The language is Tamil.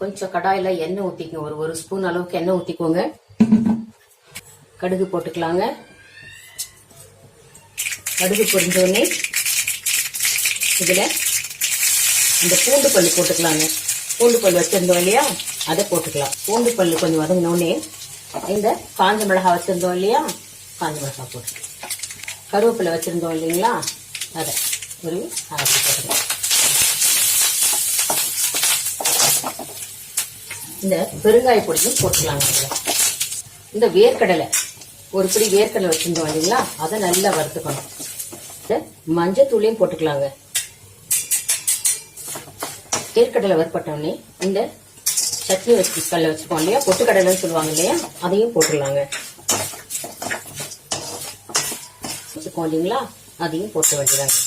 கொஞ்சம் கடாயில எண்ணெய் ஊற்றிக்கோங்க. ஒரு ஸ்பூன் அளவுக்கு எண்ணெய் ஊற்றிக்கோங்க. கடுகு போட்டுக்கலாங்க. கடுகு பொரிஞ்சோடனே இதில் இந்த பூண்டு பல் போட்டுக்கலாங்க. பூண்டு பல் வச்சிருந்தோம் இல்லையா, அதை போட்டுக்கலாம். பூண்டு பல் கொஞ்சம் வதங்கினோடனே இந்த காஞ்ச மிளகாய் வச்சிருந்தோம் இல்லையா, காஞ்ச மிளகாய் போட்டு, கருவேப்பிலை வச்சிருந்தோம் இல்லைங்களா, அதை ஒரு அரைச்சி போட்டுக்கலாம். இந்த பெருங்காய பொடியும் போட்டுக்கலாங்க. இந்த வேர்க்கடலை, ஒரு பிடி வேர்க்கடலை வச்சிருந்தோம் இல்லைங்களா, அதை நல்லா வறுத்துக்கணும். இந்த மஞ்சள் தூளையும் போட்டுக்கலாங்க. வேர்க்கடலை வறுப்பட்டோடனே இந்த சட்னி கல்ல வச்சுக்கோம் இல்லையா, பொட்டுக்கடலைன்னு சொல்லுவாங்க இல்லையா, அதையும் போட்டுடலாங்க. வச்சுக்கோம் இல்லைங்களா, அதையும் போட்டு வேண்டியதாங்க.